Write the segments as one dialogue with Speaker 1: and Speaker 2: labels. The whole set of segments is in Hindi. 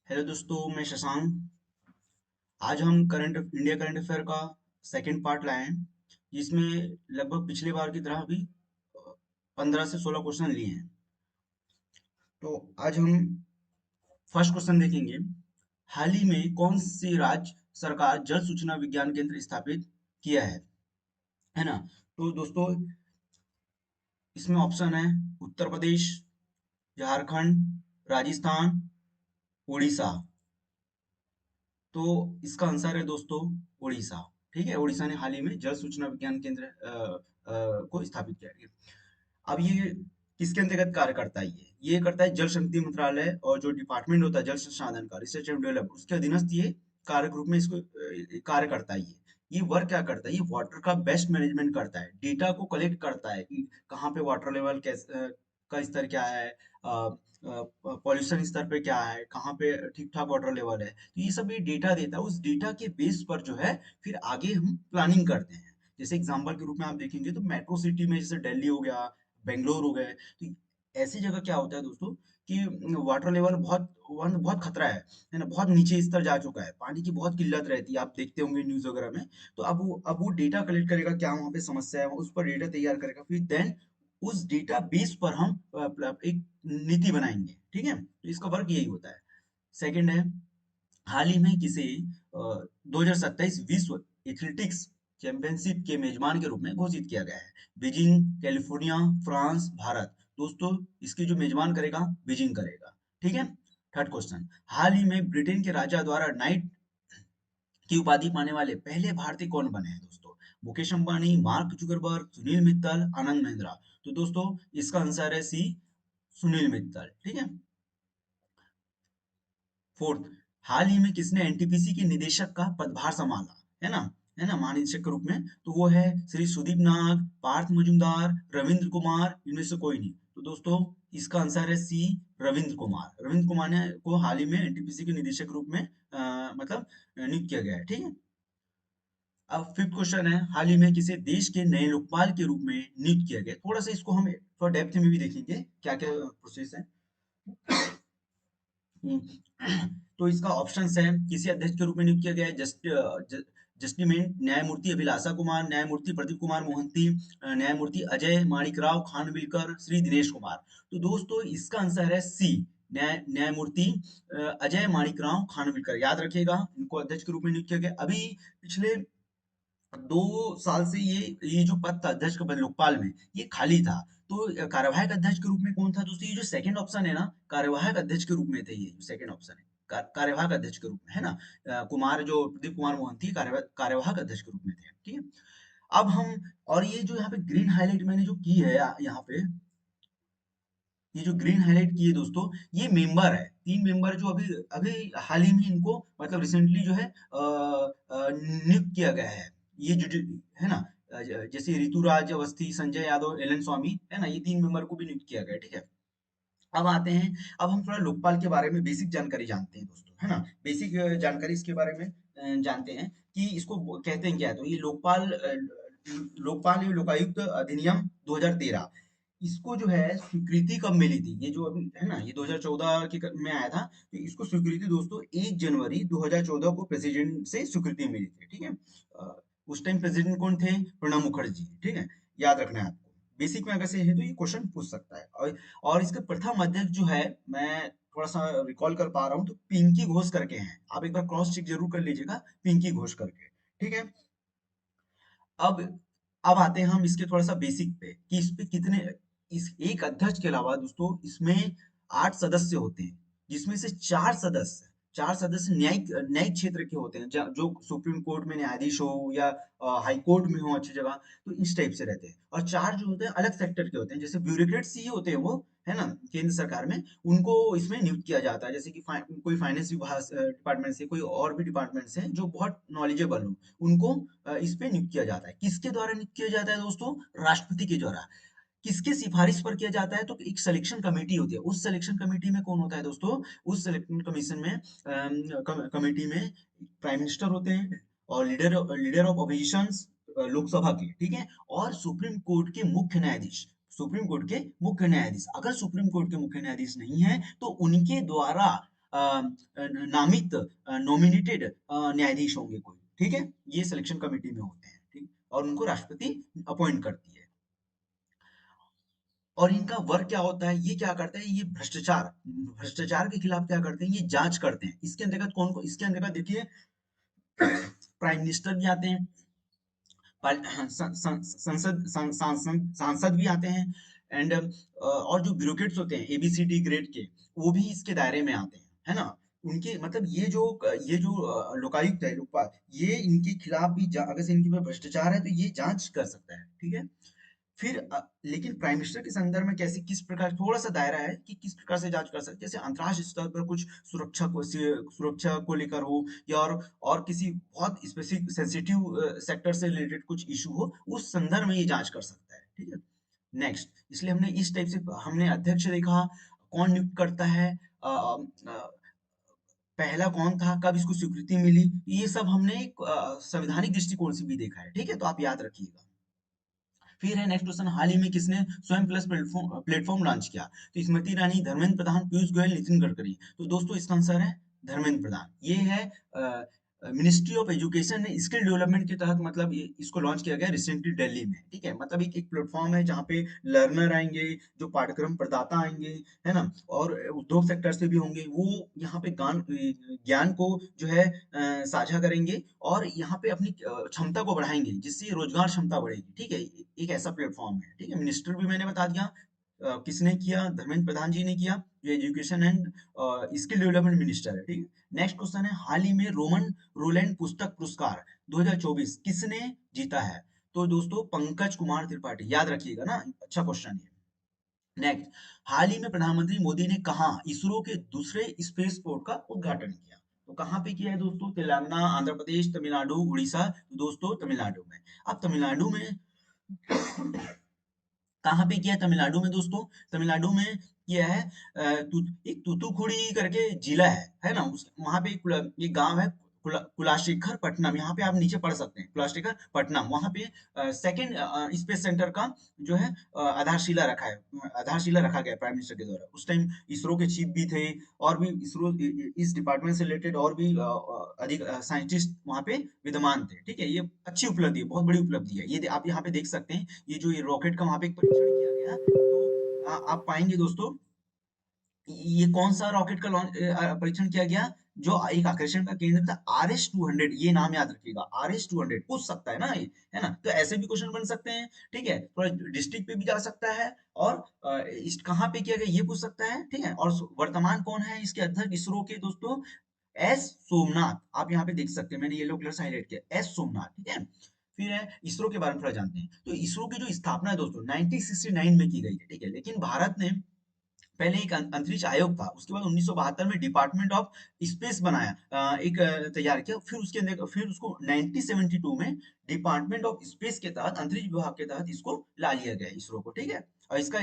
Speaker 1: हेलो दोस्तों, मैं शशांक। आज हम इंडिया करंट अफेयर का सेकंड पार्ट लाए हैं, जिसमें लगभग पिछले बार की तरह भी 15 से 16 क्वेश्चन लिए हैं। तो आज हम फर्स्ट क्वेश्चन देखेंगे। हाल ही में कौन सी राज्य सरकार जल सूचना विज्ञान केंद्र स्थापित किया है ना? तो दोस्तों, इसमें ऑप्शन है उत्तर प्रदेश, झारखंड, राजस्थान, उड़ीसा। तो इसका आंसर है दोस्तों उड़ीसा। ठीक है, उड़ीसा ने हाल ही में जल सूचना विज्ञान केंद्र को स्थापित किया है। अब ये किसके अंतर्गत कार्य करता है? ये करता है जल शक्ति मंत्रालय, और जो डिपार्टमेंट होता है जल संसाधन का, रिसर्च एंड डेवलपमेंट, उसके अधीनस्थ ये कार्य ग्रुप में इसको कार्य करता है। ये वर्क क्या करता है? ये वाटर का बेस्ट मैनेजमेंट करता है, डेटा को कलेक्ट करता है कि कहाँ पे वाटर लेवल का स्तर क्या है, पॉल्यूशन स्तर पे क्या है, कहाँ पे ठीक ठाक वाटर लेवल है। तो ये सब ये डेटा देता है। उस डेटा के बेस पर जो है फिर आगे हम प्लानिंग करते हैं। जैसे एग्जांपल के रूप में आप देखेंगे तो मेट्रो सिटी में जैसे दिल्ली हो गया, बेंगलोर हो गए, तो ऐसी जगह क्या होता है दोस्तों कि वाटर लेवल बहुत खतरा है ना, बहुत नीचे स्तर जा चुका है, पानी की बहुत किल्लत रहती है, आप देखते होंगे न्यूज वगैरह में। तो अब वो डेटा कलेक्ट करेगा, क्या वहाँ पे समस्या है, उस पर डेटा तैयार करेगा, फिर देन उस डेटा बेस पर हम एक नीति बनाएंगे। ठीक है, तो इसका वर्क यही होता है। सेकंड है, हाल ही में किसे 2027 विश्व एथलेटिक्स चैंपियनशिप के मेजबान के रूप में घोषित किया गया है? Beijing, California, France, Bharat. दोस्तों, इसकी जो मेजबान करेगा, बीजिंग करेगा। ठीक है। थर्ड क्वेश्चन, हाल ही में ब्रिटेन के राजा द्वारा नाइट की उपाधि पाने वाले पहले भारतीय कौन बने हैं दोस्तों? Mukesh Ambani, mark Zuckerberg, Sunil Mittal, Anand Mahindra. तो दोस्तों, इसका आंसर है सी, सुनील मित्तल। ठीक है। फोर्थ, हाल ही में किसने एनटीपीसी के निदेशक का पदभार संभाला? है ना, महानिदेशक के रूप में। तो वो है श्री सुदीप नाग, पार्थ मजुमदार, रविंद्र कुमार, इनमें से कोई नहीं। तो दोस्तों, इसका आंसर है सी, रविंद्र कुमार। रविंद्र कुमार ने को हाल ही में एनटीपीसी के निदेशक के रूप में मतलब नियुक्त किया गया है। ठीक है। अब फिफ्थ क्वेश्चन है, हाल ही में किसे देश के नए लोकपाल के रूप में नियुक्त किया गया? थोड़ा सा इसको हम थोड़ा डेप्थ में भी देखेंगे क्या क्या प्रोसेस है। तो इसका ऑप्शन है, किसी अध्यक्ष के रूप में नियुक्त किया गया है जस्टिमेंट न्यायमूर्ति अभिलाषा कुमार, न्यायमूर्ति प्रदीप कुमार मोहंती, न्यायमूर्ति अजय माणिकराव खानविलकर, श्री दिनेश कुमार। तो दोस्तों, इसका आंसर है सी, न्यायमूर्ति अजय माणिकराव खानविलकर। याद रखिएगा, इनको अध्यक्ष के रूप में नियुक्त किया गया। अभी पिछले 2 साल से ये जो पद था अध्यक्ष का लोकपाल में, ये खाली था। तो कार्यवाहक अध्यक्ष के रूप में कौन था दोस्तों? ये जो सेकंड ऑप्शन है ना, कार्यवाहक अध्यक्ष के रूप में थे। ये जो सेकंड ऑप्शन है, कार्यवाहक अध्यक्ष के रूप में, है ना। कुमार जो प्रदीप कुमार मोहंती कार्यवाहक अध्यक्ष के रूप में थे। ठीक है। अब हम, और ये जो यहाँ पे ग्रीन हाईलाइट मैंने जो की है यहाँ पे, ये जो ग्रीन हाईलाइट की है दोस्तों, ये मेंबर है, 3 मेंबर जो अभी अभी हाल ही में इनको मतलब रिसेंटली जो है नियुक्त किया गया है। ये जो है ना, जैसे ऋतुराज अवस्थी, संजय यादव, एल एन स्वामी, है ना, ये 3 मेंबर को भी नियुक्त किया गया है। ठीक है। अब आते हैं, अब हम थोड़ा लोकपाल के बारे में बेसिक जानकारी जानते हैं दोस्तों, है ना। बेसिक जानकारी इसके बारे में जानते हैं कि इसको कहते हैं क्या है। तो ये लोकपाल एवं लोकायुक्त अधिनियम 2013, इसको जो है स्वीकृति कब मिली थी? ये जो अभी है ना, ये 2014 में आया था। तो इसको स्वीकृति दोस्तों 1 जनवरी 2014 को प्रेसिडेंट से स्वीकृति मिली थी। ठीक है। उस टाइम प्रेसिडेंट कौन थे? प्रणब मुखर्जी। ठीक है, याद रखना है आपको। बेसिक में अगर से है तो ये क्वेश्चन पूछ सकता है। और इसका प्रथम अध्यक्ष जो है, मैं थोड़ा सा रिकॉल कर पा रहा हूँ, तो पिंकी घोष करके हैं। आप एक बार क्रॉस चेक जरूर कर लीजिएगा, पिंकी घोष करके। ठीक है। अब अब आते हैं हम इसके थोड़ा सा बेसिक पे कि इस पे कितने, इस एक अध्यक्ष के अलावा दोस्तों इसमें 8 सदस्य होते हैं, जिसमें से 4 सदस्य न्यायिक न्यायिक क्षेत्र के होते हैं, जो सुप्रीम कोर्ट में न्यायाधीश हो या हाई कोर्ट में हो अच्छी जगह, तो इस टाइप से रहते हैं। और 4 जो होते हैं अलग सेक्टर के होते हैं, जैसे ब्यूरोक्रेट्स ही होते हैं वो, है ना, केंद्र सरकार में। उनको इसमें नियुक्त किया जाता है, जैसे कि कोई फाइनेंस विभाग डिपार्टमेंट से, कोई और भी डिपार्टमेंट से जो बहुत नॉलेजेबल हो, उनको इस पे नियुक्त किया जाता है। किसके द्वारा नियुक्त किया जाता है दोस्तों? राष्ट्रपति के द्वारा। किसके सिफारिश पर किया जाता है? तो एक सिलेक्शन कमेटी होती है। उस सिलेक्शन कमेटी में कौन होता है दोस्तों? उस सिलेक्शन कमीशन में कमेटी में प्राइम मिनिस्टर होते हैं, और leader leader of opposition Lok Sabha के। ठीक है। और सुप्रीम कोर्ट के मुख्य न्यायाधीश, सुप्रीम कोर्ट के मुख्य न्यायाधीश, अगर सुप्रीम कोर्ट के मुख्य न्यायाधीश नहीं है तो उनके द्वारा नामित नॉमिनेटेड न्यायाधीश होंगे कोई, ठीक है, ये सिलेक्शन कमेटी में होते हैं, ठीक, और उनको राष्ट्रपति अपॉइंट करती है। और इनका वर्क क्या होता है, ये क्या करते हैं, ये भ्रष्टाचार भ्रष्टाचार के खिलाफ क्या करते हैं, ये जांच करते हैं। इसके अंतर्गत कौन को, इसके अंतर्गत देखिए प्राइम मिनिस्टर भी आते हैं, सांसद भी आते हैं, एंड और जो ब्यूरोक्रेट्स होते हैं एबीसीडी ग्रेड के, वो भी इसके दायरे में आते हैं, है ना। उनके मतलब ये जो लोकायुक्त है, लोकपाल, ये इनके खिलाफ भी अगर से इनके ऊपर भ्रष्टाचार है तो ये जांच कर सकता है, ठीक है। फिर लेकिन प्राइम मिनिस्टर के संदर्भ में कैसे, किस प्रकार, थोड़ा सा दायरा है कि किस प्रकार से जांच कर सकते हैं, जैसे अंतर्राष्ट्रीय स्तर पर कुछ सुरक्षा को लेकर हो, या और किसी बहुत स्पेसिफिक सेंसिटिव सेक्टर से रिलेटेड कुछ इशू हो, उस संदर्भ में ये जांच कर सकता है, ठीक है। नेक्स्ट, इसलिए हमने इस टाइप से हमने अध्यक्ष देखा, कौन नियुक्त करता है, पहला कौन था, कब इसको स्वीकृति मिली, ये सब हमने एक संवैधानिक दृष्टिकोण से भी देखा है, ठीक है, तो आप याद रखिएगा। फिर है नेक्स्ट क्वेश्चन, हाल ही में किसने स्वयं प्लस प्लेटफॉर्म लॉन्च किया, तो स्मृति ईरानी, धर्मेंद्र प्रधान, पीयूष गोयल, नितिन गडकरी। तो दोस्तों इसका आंसर है धर्मेंद्र प्रधान। ये है मिनिस्ट्री ऑफ एजुकेशन ने स्किल डेवलपमेंट के तहत, मतलब इसको लॉन्च किया गया रिसेंटली दिल्ली में, ठीक है। मतलब एक प्लेटफॉर्म है जहाँ पे लर्नर आएंगे, जो पाठ्यक्रम प्रदाता आएंगे, है ना, और उद्योग सेक्टर से भी होंगे, वो यहाँ पे ज्ञान को जो है साझा करेंगे, और यहाँ पे अपनी क्षमता को बढ़ाएंगे, जिससे रोजगार क्षमता बढ़ेगी, ठीक है। एक ऐसा प्लेटफॉर्म है, ठीक है। मिनिस्टर भी मैंने बता दिया, किसने किया, धर्मेंद्र प्रधान जी ने किया, जो education and skill development minister है, ठीक है। नेक्स्ट क्वेश्चन है, हाल ही में रोमन रोलैंड पुस्तक पुरस्कार 2024 किसने जीता है, तो दोस्तों पंकज कुमार त्रिपाठी, याद रखिएगा ना, अच्छा क्वेश्चन है। नेक्स्ट, हाल ही में प्रधानमंत्री मोदी ने कहा इसरो के दूसरे स्पेस पोर्ट का उद्घाटन किया, तो कहाँ पे किया है दोस्तों, तेलंगाना, आंध्र प्रदेश, तमिलनाडु, उड़ीसा, तो दोस्तों तमिलनाडु में। अब तमिलनाडु में कहाँ पे किया है, तमिलनाडु में दोस्तों, तमिलनाडु में किया है एक तूतुकुड़ी करके जिला है ना, उस वहां पे एक गांव है, कुलाशेखर पट्टनम, यहाँ पे आप नीचे पढ़ सकते हैं, कुलाशेखर पट्टनम, वहां पे सेकंड स्पेस सेंटर का जो है आधारशिला रखा है, आधारशिला रखा गया प्राइम मिनिस्टर के द्वारा। उस टाइम इसरो के चीफ भी थे, और भी इसरो इस डिपार्टमेंट से रिलेटेड और भी अधिक साइंटिस्ट वहां पे विद्यमान थे, ठीक है। ये अच्छी उपलब्धि है, बहुत बड़ी उपलब्धि है, ये आप यहाँ पे देख सकते हैं, ये जो ये रॉकेट का वहां पे एक परीक्षण किया गया, तो आप पाएंगे दोस्तों, ये कौन सा रॉकेट का परीक्षण किया गया, जो एक आकर्षण का केंद्र था, RS-200, ये नाम याद रखिएगा, RS-200 पूछ सकता है ना ये, है ना, तो ऐसे भी क्वेश्चन बन सकते हैं, ठीक है। थोड़ा डिस्ट्रिक्ट पे भी जा सकता है, और इस कहाँ पे किया गया ये पूछ सकता है, ठीक है। और वर्तमान कौन है इसके अध्यक्ष इसरो के दोस्तों, एस सोमनाथ, आप यहाँ पे देख सकते हैं, मैंने येलो कलर से हाईलाइट किया, एस सोमनाथ, ठीक है। फिर है इसरो के बारे में थोड़ा जानते हैं, तो इसरो की जो स्थापना है दोस्तों 1969 में की गई थी, ठीक है। लेकिन भारत ने पहले एक अंतरिक्ष आयोग था, उसके बाद 1972 में डिपार्टमेंट ऑफ स्पेस बनाया, तैयार किया, फिर उसके अंदर फिर उसको 1972 में डिपार्टमेंट ऑफ स्पेस के तहत, अंतरिक्ष विभाग के तहत इसको ला लिया गया इसरो को, ठीक है। और इसका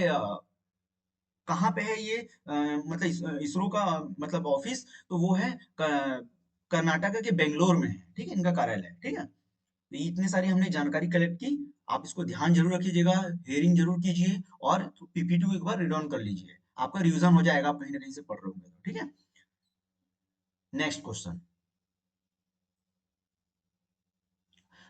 Speaker 1: कहाँ पे है ये, मतलब इसरो का मतलब ऑफिस, तो वो है कर्नाटक के बेंगलोर में है, ठीक है, इनका कार्यालय, ठीक है। तो ये इतनी सारी हमने जानकारी कलेक्ट की, आप इसको ध्यान जरूर रखिएगा, हेयरिंग जरूर कीजिए, और पीपीटी को एक बार रीड ऑन कर लीजिए, आपका रिवीजन हो जाएगा, आप कहीं ना कहीं से पढ़ रहे होंगे तो, ठीक है। नेक्स्ट क्वेश्चन,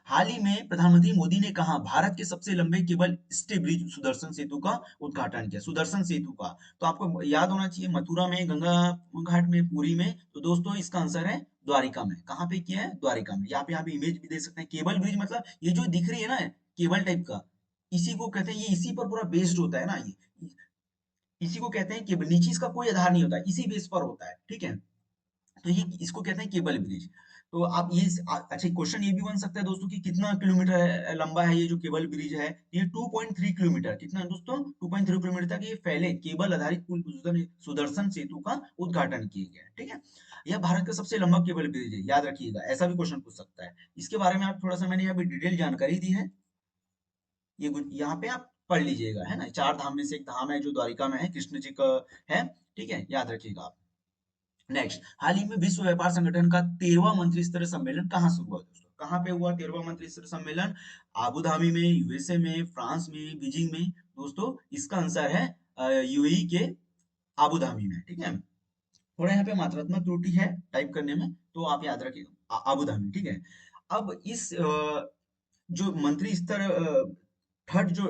Speaker 1: हाल ही में प्रधानमंत्री मोदी ने कहा भारत के सबसे लंबे केबल स्टे ब्रिज सुदर्शन सेतु का उद्घाटन किया, सुदर्शन सेतु का, तो आपको याद होना चाहिए, मथुरा में, गंगा घाट में, पुरी में, तो दोस्तों इसका आंसर है द्वारिका में। कहाँ पे किया है, द्वारिका में। यहाँ पे इमेज भी देख सकते हैं, केबल ब्रिज मतलब ये जो दिख रही है ना, केबल टाइप का, इसी को कहते हैं, ये इसी पर पूरा बेस्ड होता है ना, ये इसी को कहते हैं केबल, नीचे इसका कोई आधार नहीं होता, इसी बेस पर होता है, ठीक है। तो ये इसको कहते हैं केबल ब्रिज। तो आप ये अच्छा क्वेश्चन ये भी बन सकता है दोस्तों कि कितना किलोमीटर लंबा है ये जो केबल ब्रिज है, ये 2.3 किलोमीटर, कितना है दोस्तों, 2.3 किलोमीटर तक ये फैले केबल आधारित पुल सुदर्शन सेतु का उद्घाटन किया गया, ठीक है। यह भारत का सबसे लंबा केबल ब्रिज है, याद रखिएगा, ऐसा भी क्वेश्चन पूछ सकता है। इसके बारे में आप थोड़ा सा मैंने यहाँ पे डिटेल जानकारी दी है, ये यहाँ पे आप पढ़ लीजिएगा, है ना। चार धाम में से एक धाम है जो द्वारिका में है, कृष्ण जी का है, ठीक है, याद रखिएगा आप। नेक्स्ट, हाल ही में विश्व व्यापार संगठन का 13वां मंत्री स्तरीय सम्मेलन कहाँ शुरू हुआ दोस्तों, कहाँ पे हुआ 13वां मंत्री स्तरीय सम्मेलन, आबू धाबी में, यूएसए में, फ्रांस में, बीजिंग में, दोस्तों इसका आंसर है यूएई के आबू धाबी में, ठीक है। थोड़ा यहाँ पे मात्रात्मक त्रुटि है टाइप करने में, तो आप याद रखिएगा अबू धाबी, ठीक है। अब इस जो मंत्री स्तर थर्ड जो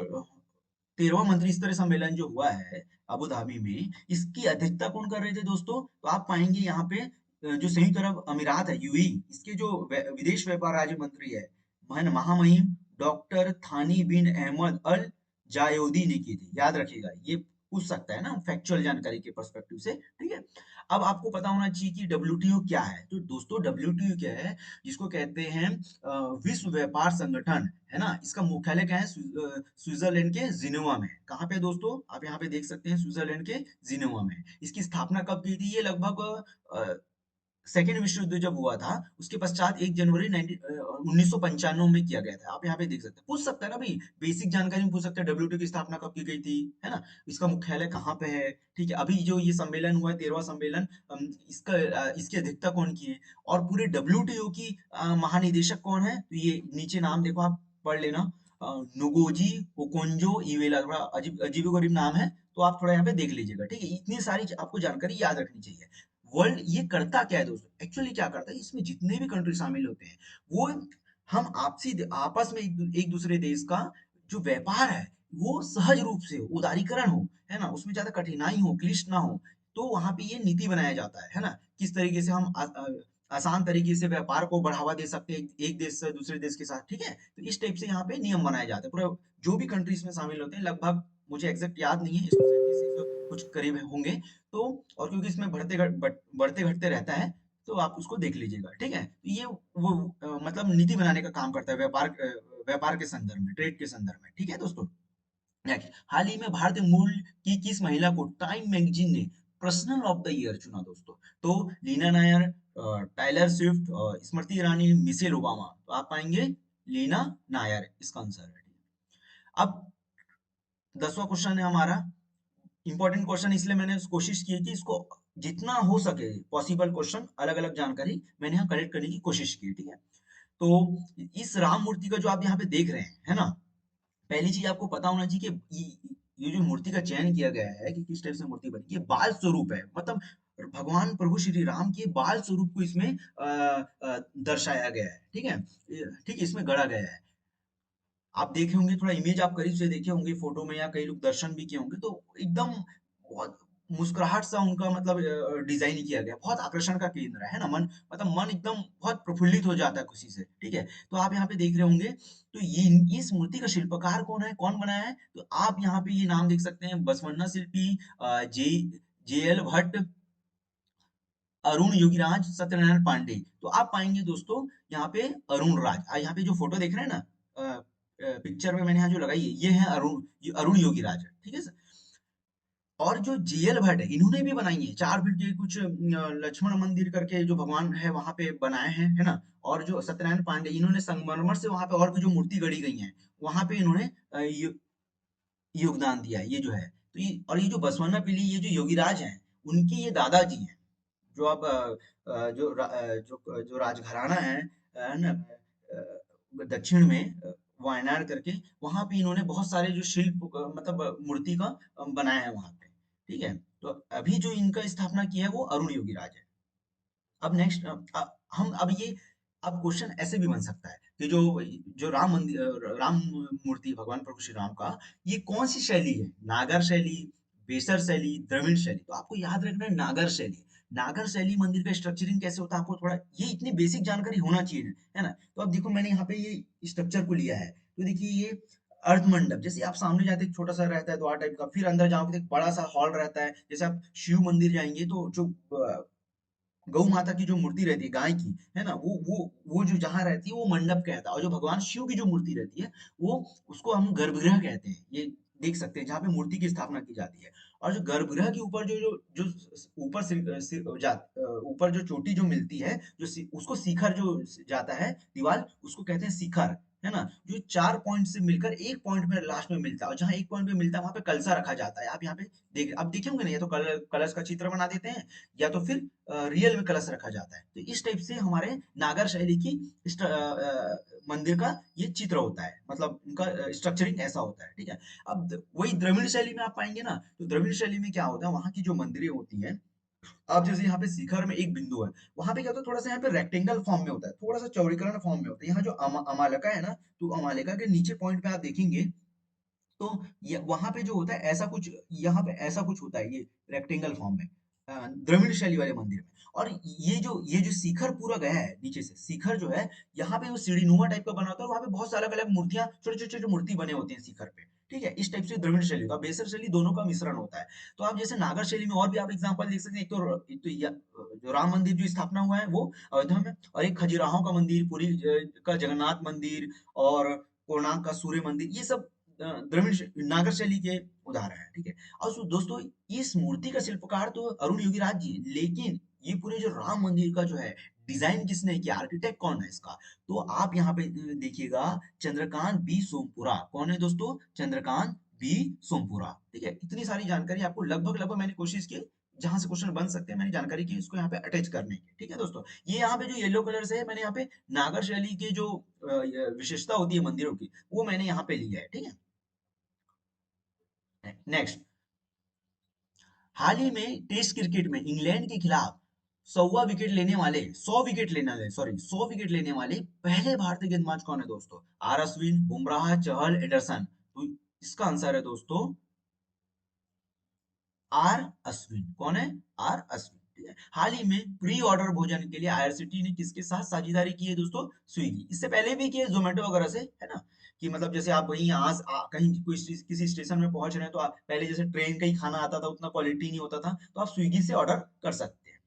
Speaker 1: 13वां मंत्री स्तरीय सम्मेलन जो हुआ है अबू धाबी में, इसकी अध्यक्षता कौन कर रहे थे दोस्तों? तो आप पाएंगे यहाँ पे जो संयुक्त अरब अमीरात है, यूएई, इसके जो विदेश व्यापार राज्य मंत्री है महामहिम डॉक्टर थानी बिन अहमद अल जायोदी ने की थी। याद रखिएगा, ये पूछ सकता है ना फैक्चुअल जानकारी के पर्सपेक्टिव से, ठीक है। अब आपको पता होना चाहिए कि डब्ल्यूटीओ क्या है। तो दोस्तों डब्ल्यूटीओ क्या है, जिसको कहते हैं विश्व व्यापार संगठन, है ना। इसका मुख्यालय क्या है? स्विट्जरलैंड के जिनेवा में। कहाँ पे दोस्तों? आप यहाँ पे देख सकते हैं, स्विट्जरलैंड के जिनेवा में। इसकी स्थापना कब की थी? ये लगभग सेकेंड विश्व युद्ध जब हुआ था उसके पश्चात 1 जनवरी 1995 में किया गया था। आप यहाँ पे देख सकते हैं, पूछ सकता है ना भाई, बेसिक जानकारी में पूछ सकते हैं डब्ल्यूटीओ की स्थापना कब की गई थी, है ना। इसका मुख्यालय कहाँ पे है, ठीक है। अभी जो ये सम्मेलन हुआ है 13वां सम्मेलन, इसकी अध्यक्षता कौन की है, और पूरे डब्ल्यूटीओ की महानिदेशक कौन है? तो ये नीचे नाम देखो, आप पढ़ लेना, नोगोजी ओकोंजो इवेला। थोड़ा अजीब अजीब गरीब नाम है, तो आप थोड़ा यहाँ पे देख लीजिएगा, ठीक है। इतनी सारी आपको जानकारी याद रखनी चाहिए। वर्ल्ड ये करता क्या है दोस्तों? एक्चुअली क्या करता है, इसमें जितने भी कंट्री शामिल होते हैं वो हम आपसी आपस में एक दूसरे देश का जो व्यापार है वो सहज रूप से हो, उदारीकरण हो, है ना, उसमें ज्यादा कठिनाई हो, क्लिष्ट ना हो। तो वहां पे ये नीति बनाया जाता है ना, किस तरीके से हम आसान तरीके से व्यापार को बढ़ावा दे सकते हैं एक देश से दूसरे देश के साथ, ठीक है। तो इस टाइप से यहाँ पे नियम बनाए जाते हैं पूरा। जो भी कंट्री इसमें शामिल होते हैं लगभग, मुझे एग्जैक्ट याद नहीं है, 137 कुछ करीब होंगे। तो और क्योंकि इसमें बढ़ते घटते रहता है, तो आप उसको देख लीजिएगा, ठीक है। तो ये वो मतलब नीति बनाने का काम करता है व्यापार के संदर्भ में, ट्रेड के संदर्भ में, ठीक है दोस्तों। नेक्स्ट, हाल ही में भारतीय मूल की किस महिला को टाइम मैगजीन ने पर्सनल ऑफ द ईयर चुना दोस्तों? तो Leena Nair, Tyler Swift, Smriti Irani, Michelle Obama. तो आप पाएंगे लीना नायर इसका आंसर है। अब 10वां क्वेश्चन है हमारा, इंपॉर्टेंट क्वेश्चन, इसलिए मैंने कोशिश की है कि इसको जितना हो सके पॉसिबल क्वेश्चन, अलग अलग जानकारी मैंने यहाँ कलेक्ट करने की कोशिश की है, ठीक है। तो इस राम मूर्ति का जो आप यहाँ पे देख रहे हैं, है ना, पहली चीज आपको पता होना चाहिए कि ये जो मूर्ति का चयन किया गया है कि किस टाइप से मूर्ति बनी, ये बाल स्वरूप है, मतलब भगवान प्रभु श्री राम के बाल स्वरूप को इसमें दर्शाया गया है, ठीक है। ठीक है, इसमें गढ़ा गया है। आप देखे होंगे, थोड़ा इमेज आप करीब से देखे होंगे फोटो में, या कई लोग दर्शन भी किए होंगे, तो एकदम बहुत मुस्कुराहट सा उनका मतलब डिजाइन किया गया, बहुत आकर्षण का केंद्र है ना। मन मतलब मन एकदम बहुत प्रफुल्लित हो जाता है खुशी से, ठीक है। तो आप यहाँ पे देख रहे होंगे, तो ये इस मूर्ति का शिल्पकार कौन है, कौन बनाया है? तो आप यहाँ पे ये नाम देख सकते हैं, बसवन्ना शिल्पी, जे जेएल भट्ट, अरुण योगीराज, सत्यनारायण पांडे। तो आप पाएंगे दोस्तों यहाँ पे अरुण राज, यहाँ पे जो फोटो देख रहे हैं ना, पिक्चर में मैंने यहाँ जो लगाई है, ये अरुण योगीराज है, ठीक है। और जो जीएल भट्ट है, इन्होंने भी बनाई है 4 फीट के कुछ लक्ष्मण मंदिर करके जो भगवान है वहां पे बनाए हैं, है ना। और जो सत्यनारायण पांडे, इन्होंने संगमरमर से वहां पे और भी जो मूर्ति गढ़ी गई है, वहां पे इन्होंने योगदान दिया है, ये जो है। तो और ये जो बसवन्ना पिली, ये जो योगीराज हैं, उनके ये दादाजी हैं, जो अब जो राजघराना है ना, दक्षिण में वायनाड करके, वहां पे इन्होंने बहुत सारे जो शिल्प मतलब मूर्ति का बनाया है वहां पे, ठीक है। तो अभी जो इनका स्थापना किया है वो अरुण योगीराज है। अब नेक्स्ट, हम अब ये, अब क्वेश्चन ऐसे भी बन सकता है कि जो जो राम मंदिर, राम मूर्ति भगवान प्रभु श्री राम का, ये कौन सी शैली है? नागर शैली, बेसर शैली, द्रविड़ शैली। तो आपको याद रखना है नागर शैली। नागर शैली मंदिर का स्ट्रक्चरिंग कैसे होता है, आपको थोड़ा ये इतनी बेसिक जानकारी होना चाहिए, है ना। तो अब देखो, मैंने यहाँ पे ये स्ट्रक्चर को लिया है, तो देखिए ये अर्थ मंडप, जैसे आप सामने जाते एक छोटा सा रहता है द्वार टाइप का, फिर अंदर जाओगे तो एक बड़ा सा हॉल रहता है। जैसे आप शिव मंदिर जाएंगे तो जो गौ माता की जो मूर्ति रहती है गाय की, है ना, वो जो जहाँ रहती है वो मंडप कहता है। और जो भगवान शिव की जो मूर्ति रहती है, वो उसको हम गर्भगृह कहते हैं। ये देख सकते हैं जहाँ पे मूर्ति की स्थापना की जाती है। और जो गर्भगृह के ऊपर जो जो जो ऊपर ऊपर जो चोटी जो मिलती है, उसको शिखर जो जाता है, दीवार, उसको कहते हैं शिखर, है ना। जो 4 पॉइंट से मिलकर एक पॉइंट में लास्ट में मिलता है, और जहाँ एक पॉइंट पे मिलता है वहां पे कलसा रखा जाता है। आप यहाँ पे अब देखे होंगे ना, या तो कलश का चित्र बना देते हैं, या तो फिर रियल में कलश रखा जाता है। तो इस टाइप से हमारे नागर शैली की मंदिर का ये चित्र होता है, मतलब उनका स्ट्रक्चरिंग ऐसा होता है, ठीक है। अब वही द्रविड़ शैली में आप पाएंगे ना, तो द्रविड़ शैली में क्या होता है, वहां की जो मंदिरें होती हैं, अब जैसे यहाँ पे शिखर में एक बिंदु है, वहां पे क्या होता है, थोड़ा सा यहाँ पे रेक्टेंगल फॉर्म में होता है, थोड़ा सा चौड़ीकरण फॉर्म में होता है। यहाँ जो अमालिका है ना, तो अमालिका के नीचे पॉइंट पे आप देखेंगे तो वहां पे जो होता है ऐसा कुछ, यहाँ पे ऐसा कुछ होता है, ये रेक्टेंगल फॉर्म में, द्रविड़ शैली वाले मंदिर में। और ये जो शिखर पूरा गया है नीचे से, शिखर जो है यहाँ पे वो सीढ़ीनुमा टाइप का बना होता है, और वहाँ पे बहुत सारे अलग अलग मूर्तियां, छोटे छोटे छोटे मूर्ति बने होते हैं शिखर पे। ठीक है, इस टाइप से द्रविड़ शैली का, बेसर शैली दोनों का मिश्रण होता है। तो आप जैसे नागर शैली में और भी आप एग्जांपल देख सकते हैं। एक तो जो राम मंदिर जो स्थापना हुआ है वो अयोध्या में, और एक खजुराहो का मंदिर, पुरी का जगन्नाथ मंदिर, और कोणार्क का सूर्य मंदिर, ये सब नागर शैली के उदाहरण है। ठीक है, और दोस्तों इस मूर्ति का शिल्पकार तो अरुण योगीराज जी हैं, लेकिन ये पूरे जो राम मंदिर का जो है डिजाइन किसने किया, आर्किटेक्ट कौन है इसका, तो आप यहाँ पे देखिएगा, चंद्रकांत बी सोमपुरा। कौन है दोस्तों? चंद्रकांत बी सोमपुरा। ठीक है, इतनी सारी जानकारी आपको लगभग लगभग मैंने कोशिश की, जहां से क्वेश्चन बन सकते हैं मैंने जानकारी की इसको यहाँ पे अटैच करने की। ठीक है दोस्तों, ये यहाँ पे जो येलो कलर से है, मैंने यहाँ पे नागर शैली की जो विशेषता होती है मंदिरों की, वो मैंने यहाँ पे लिया है। ठीक है, नेक्स्ट, हाल ही में टेस्ट क्रिकेट में इंग्लैंड के खिलाफ 100 विकेट लेने वाले पहले भारतीय गेंदबाज कौन है दोस्तों? R Ashwin, Bumrah, Chahal, Anderson. तो इसका आंसर है दोस्तों आर अश्विन। कौन है? आर अश्विन। ठीक है, हाल ही में प्री ऑर्डर भोजन के लिए आईआरसीटी ने किसके साथ साझेदारी की है दोस्तों? स्विगी। इससे पहले भी की है जोमेटो वगैरह से, है ना, कि मतलब जैसे आप कहीं कहीं कोई किसी स्टेशन में पहुंच रहे हैं, तो आप पहले जैसे ट्रेन का ही खाना आता था, उतना क्वालिटी नहीं होता था, तो आप स्विगी से ऑर्डर कर सकते हैं।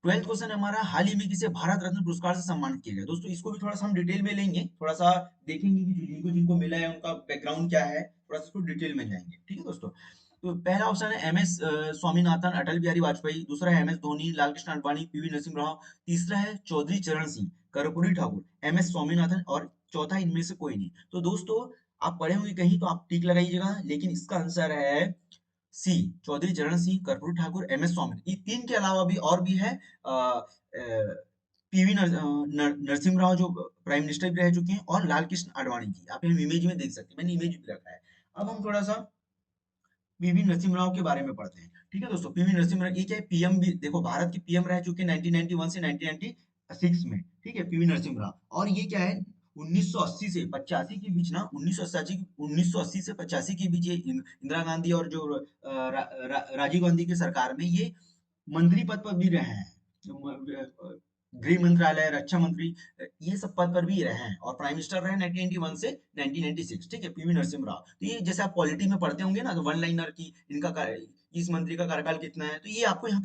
Speaker 1: 12th क्वेश्चन हमारा, हाल ही में किसे भारत रत्न पुरस्कार से सम्मानित किया गया? दोस्तों इसको भी थोड़ा सा हम डिटेल में लेंगे, थोड़ा सा देखेंगे कि जिनको जिनको मिला है उनका बैकग्राउंड क्या है, थोड़ा सा इसको डिटेल में जाएंगे। ठीक है दोस्तों, तो पहला ऑप्शन है एम एस स्वामीनाथन, अटल बिहारी वाजपेयी। दूसरा है M S Dhoni, Lalkrishna Advani, P V Narasimha Rao. तीसरा है चौधरी चरण सिंह, कर्पूरी ठाकुर, एम एस स्वामीनाथन, और चौथा इनमें से कोई नहीं। तो दोस्तों आप पढ़े होंगे कहीं तो आप टिक लगाइएगा, लेकिन इसका आंसर है सी, चौधरी चरण सिंह, कर्पूरी ठाकुर, एम एस स्वामी। ये तीन के अलावा भी और भी है, पीवी नरसिम्हा राव जो प्राइम मिनिस्टर भी रह चुके हैं, और लाल कृष्ण आडवाणी जी, आप यहाँ इमेज में देख सकते हैं, मैंने इमेज भी रखा है। अब हम थोड़ा सा पीवी नरसिम्हा राव के बारे में पढ़ते हैं। ठीक है दोस्तों, पीवी नरसिम्हा राव ये क्या है, पीएम भी देखो, भारत के पीएम रह चुके हैं 1991 से 1996 में। ठीक है, पीवी नरसिम्हा राव, और ये क्या है, 1980 से 85 के बीच ना, 1980 से 85 के बीच ये इंदिरा गांधी और जो राजीव गांधी की सरकार में ये मंत्री पद पर भी रहे हैं, गृह मंत्रालय, रक्षा मंत्री, ये सब पद पर भी रहे हैं, और प्राइम मिनिस्टर रहे 1991 से 1996। ठीक है, पीवी नरसिम्हा राव। तो ये जैसे आप पॉलिटी में पढ़ते होंगे ना, तो वन लाइनर की इस मंत्री का कार्यकाल कितना है, तो ये आपको यहाँ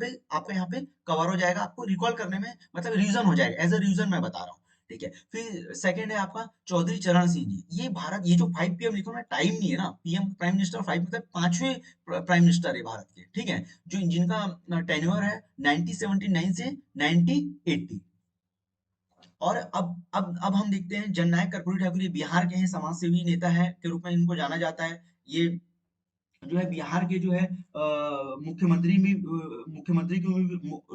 Speaker 1: पे कवर हो जाएगा, आपको रिकॉल करने में मतलब रिवीजन हो जाएगा, एज अ रिवीजन मैं बता रहा हूँ। ठीक है, फिर सेकंड है आपका चौधरी चरण सिंह जी। ये जो 5 पीएम लिखो ना, टाइम नहीं है ना, पीएम प्राइम मिनिस्टर 5 मतलब पांचवें प्राइम मिनिस्टर है भारत के। ठीक है, जो जिनका टेन्योर है 1979 से 1980। और अब हम देखते हैं जननायक कर्पूरी ठाकुर, ये बिहार के हैं, समाज सेवी नेता है के रूप में इनको जाना जाता है। ये जो है बिहार के जो है मुख्यमंत्री के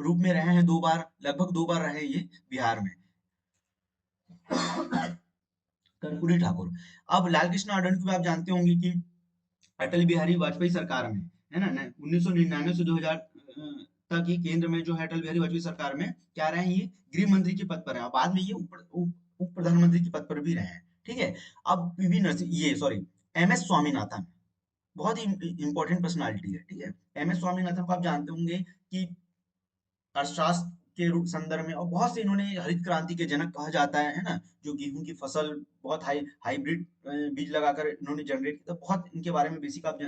Speaker 1: रूप में रहे हैं 2 बार, लगभग 2 बार रहे ये बिहार में, कर्पूरी ठाकुर। अब लाल कृष्ण आडवाणी को भी आप जानते होंगे कि अटल बिहारी वाजपेयी सरकार में, है ना, 1999 से 2000 तक ये केंद्र में जो है अटल बिहारी वाजपेयी सरकार में क्या रहे हैं, ये गृह मंत्री के पद पर है, और बाद में ये उप प्रधानमंत्री के पद पर भी रहे हैं। ठीक है, अब पीवी नरसिंह, ये सॉरी, एम एस स्वामीनाथन, बहुत ही इंपॉर्टेंट पर्सनालिटी है। ठीक है, एम एस स्वामीनाथन को आप जानते होंगे कि अर्थशास्त्र के रूप संदर्भ में, और बहुत से इन्होंने हरित क्रांति के जनक कहा जाता है ना, जो गेहूं की फसल बहुत हाइब्रिड बीज लगाकर इन्होंने जनरेट किया, तो बहुत इनके बारे में बेसिक आप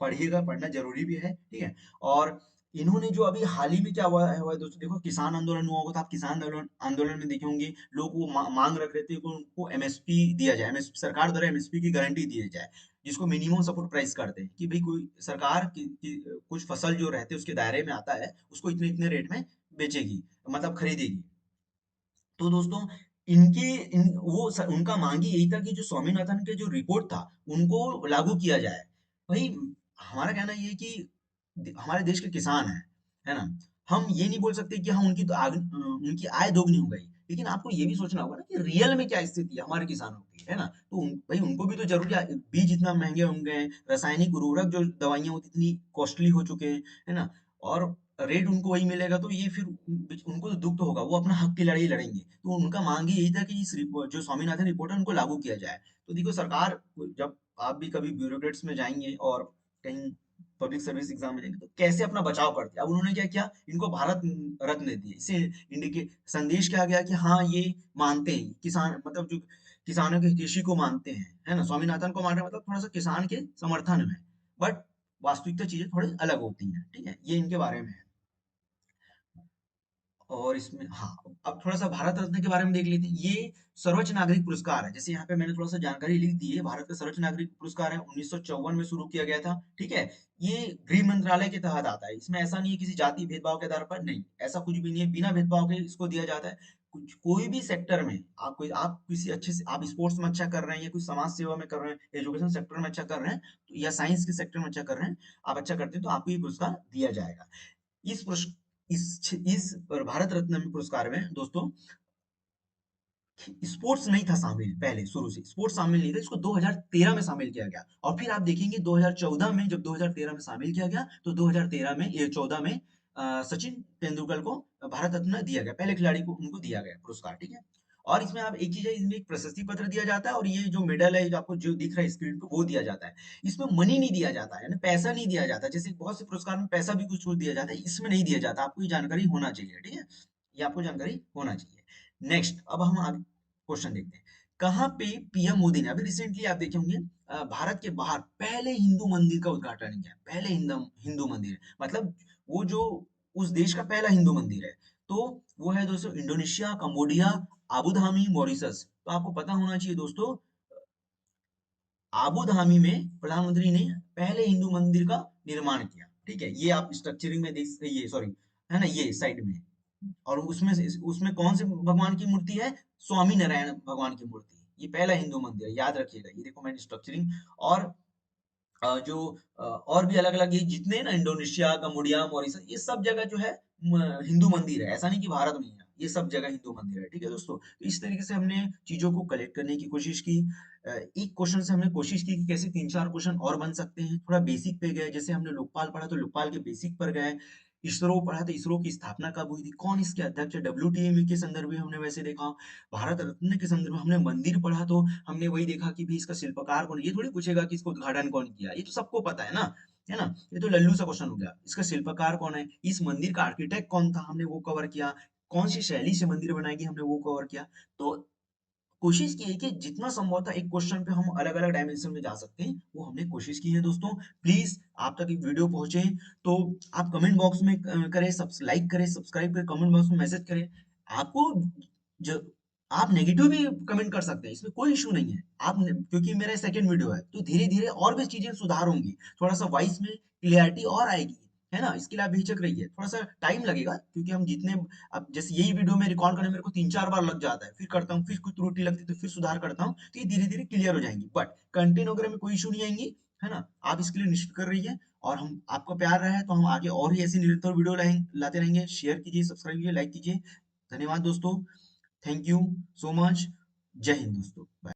Speaker 1: पढ़िएगा, पढ़ना जरूरी भी है। ठीक है, और इन्होंने जो अभी हाल ही में क्या हुआ है दोस्तों, देखो किसान आंदोलन हुआ होगा, तो आप किसान आंदोलन आंदोलन में देखे होंगे, लोग वो मांग रख रहे थे कि उनको एमएसपी दिया जाए, एमएसपी सरकार द्वारा एमएसपी की गारंटी दी जाए, जिसको मिनिमम सपोर्ट प्राइस करते हैं, कि भाई कोई सरकार कुछ फसल जो रहते हैं उसके दायरे में आता है, उसको इतने इतने रेट में बेचेगी, मतलब खरीदेगी। तो दोस्तों उनका मांग ही यही था कि जो स्वामीनाथन के जो रिपोर्ट था उनको लागू किया जाए। भाई हमारा कहना ये है कि हमारे देश के किसान है ना, हम ये नहीं बोल सकते कि हाँ उनकी आय दोगुनी हो गई, लेकिन आपको ये भी सोचना होगा ना कि रियल में क्या स्थिति है हमारे किसानों की, है ना? तो भाई उनको भी तो जरूरी है, बीज इतना महंगे होंगे, रासायनिक उर्वरक जो दवाइयाँ होती इतनी कॉस्टली हो चुके हैं, है ना? और रेट उनको वही मिलेगा, तो ये फिर उनको तो दुख तो होगा, वो अपना हक की लड़ाई लड़ेंगे। तो उनका मांग ही यही था कि इस रिपोर्ट जो स्वामीनाथन रिपोर्ट है उनको लागू किया जाए। तो देखो सरकार, जब आप भी कभी ब्यूरोक्रेट्स में जाएंगे और कहीं पब्लिक सर्विस एग्जाम में देंगे तो कैसे अपना बचाव करते हैं। अब उन्होंने क्या किया, इनको भारत रत्न दे दिए। इससे इंडिकेट संदेश क्या गया कि हाँ ये मानते हैं किसान, मतलब जो किसानों के कृषि को मानते हैं, है ना? स्वामीनाथन को मान रहे हैं, मतलब थोड़ा सा किसान के समर्थन में। बट वास्तविकता चीजें थोड़ी अलग होती हैं, ठीक है? ये इनके बारे में है। और इसमें हाँ, अब थोड़ा सा भारत रत्न के बारे में देख लेते हैं। ये सर्वोच्च नागरिक पुरस्कार है। जैसे यहाँ पे मैंने थोड़ा सा जानकारी लिख दी है। भारत का सर्वोच्च नागरिक पुरस्कार है, 1954 में शुरू किया गया था, ठीक है? ये गृह मंत्रालय के तहत आता है। इसमें ऐसा नहीं है किसी जाति भेदभाव के आधार पर, नहीं, ऐसा कुछ भी नहीं है। बिना भेदभाव के इसको दिया जाता है। कुछ कोई भी सेक्टर में आप किसी अच्छे से, आप स्पोर्ट्स में अच्छा कर रहे हैं या कुछ समाज सेवा में कर रहे हैं, एजुकेशन सेक्टर में अच्छा कर रहे हैं, तो या साइंस के सेक्टर में अच्छा कर रहे हैं, आप अच्छा करते हैं तो आपको ये पुरस्कार दिया जाएगा। इस पुरस् इस भारत रत्न पुरस्कार में दोस्तों स्पोर्ट्स नहीं था शामिल, पहले शुरू से स्पोर्ट्स शामिल नहीं था। इसको 2013 में शामिल किया गया, और फिर आप देखेंगे 2014 में, जब 2013 में शामिल किया गया तो 2013 में, ये 14 में सचिन तेंदुलकर को भारत रत्न दिया गया, पहले खिलाड़ी को उनको दिया गया पुरस्कार, ठीक है? और इसमें आप एक चीज है, इसमें एक प्रशस्ति पत्र दिया जाता है, और ये जो मेडल है जो आपको जो दिख रहा है स्क्रीन पे वो दिया जाता है। इसमें मनी नहीं दिया जाता है, यानी पैसा नहीं दिया जाता। जैसे बहुत से पुरस्कार में पैसा भी कुछ कुछ दिया जाता है, इसमें नहीं दिया जाता। आपको ये जानकारी होना चाहिए, ठीक है? ये आपको जानकारी होना चाहिए। नेक्स्ट, अब हम आगे क्वेश्चन देखते हैं। कहाँ पे पीएम मोदी ने, अभी रिसेंटली आप देखे होंगे, भारत के बाहर पहले हिंदू मंदिर का उद्घाटन किया, पहले हिंदू हिंदू मंदिर, मतलब वो जो उस देश का पहला हिंदू मंदिर है, तो वो है दोस्तों Indonesia, Cambodia, Abu Dhabi, Mauritius. तो आपको पता होना चाहिए दोस्तों, आबू धाबी में प्रधानमंत्री ने पहले हिंदू मंदिर का निर्माण किया, ठीक है? ये आप स्ट्रक्चरिंग में देख, ये सॉरी, है ना, ये साइड में। और उसमें कौन से भगवान की मूर्ति है? स्वामी नारायण भगवान की मूर्ति। ये पहला हिंदू मंदिर है, याद रखिएगा। ये देखो मैंने स्ट्रक्चरिंग, और जो और भी अलग अलग ये जितने ना, इंडोनेशिया, कम्बोडिया, मॉरिशस, ये सब जगह जो है हिंदू मंदिर है। ऐसा नहीं कि भारत में ही है, ये सब जगह हिंदू मंदिर है, ठीक है दोस्तों? तो इस तरीके से हमने चीजों को कलेक्ट करने की कोशिश की। एक क्वेश्चन से हमने कोशिश की कि कैसे तीन चार क्वेश्चन और बन सकते हैं। थोड़ा बेसिक पे गए, जैसे हमने लोकपाल पढ़ा तो लोकपाल के बेसिक पर गए। इसरो पढ़ा तो इसरो की स्थापना कब हुई थी, कौन इसके अध्यक्ष है, डब्ल्यूटीएम के संदर्भ में हमने वैसे देखा। भारत रत्न के संदर्भ में हमने मंदिर पढ़ा तो हमने वही देखा कि भी इसका शिल्पकार कौन है। ये थोड़ी पूछेगा कि इसका उद्घाटन कौन किया, ये तो सबको पता है ना, है ना? ये तो लल्लू सा क्वेश्चन हो गया। इसका शिल्पकार कौन है, इस मंदिर का आर्किटेक्ट कौन था, हमने वो कवर किया। कौन सी शैली से मंदिर बनाई गई, हमने वो कवर किया। तो कोशिश की है कि जितना संभव था एक क्वेश्चन पे हम अलग अलग डायमेंशन में जा सकते हैं, वो हमने कोशिश की है दोस्तों। प्लीज आप तक एक वीडियो पहुंचे तो आप कमेंट बॉक्स में करें, लाइक करें, सब्सक्राइब करें, कमेंट बॉक्स में मैसेज करें। आपको जो आप नेगेटिव भी कमेंट कर सकते हैं, इसमें कोई इशू नहीं है। क्योंकि मेरा सेकंड वीडियो है तो धीरे धीरे और भी चीजें सुधार होंगी, थोड़ा सा वॉइस में क्लियरिटी और आएगी, है ना? इसके लिए आप बेझिझक रहिए, थोड़ा सा टाइम लगेगा क्योंकि हम जितने, अब जैसे यही वीडियो में रिकॉर्ड करने में मेरे को 3-4 बार लग जाता है, फिर करता हूँ, फिर कुछ त्रुटि लगती है तो फिर सुधार करता हूँ, तो ये धीरे धीरे क्लियर हो जाएंगी। बट कंटेंट वगैरह में कोई इशू नहीं आएंगी, है ना? आप इसके लिए निश्चित कर रही है, और हम आपका प्यार रहा है तो हम आगे और ही ऐसी निरंतर वीडियो लाते रहेंगे। शेयर कीजिए, सब्सक्राइब कीजिए, लाइक कीजिए। धन्यवाद दोस्तों, थैंक यू सो मच। जय हिंद दोस्तों, बाय।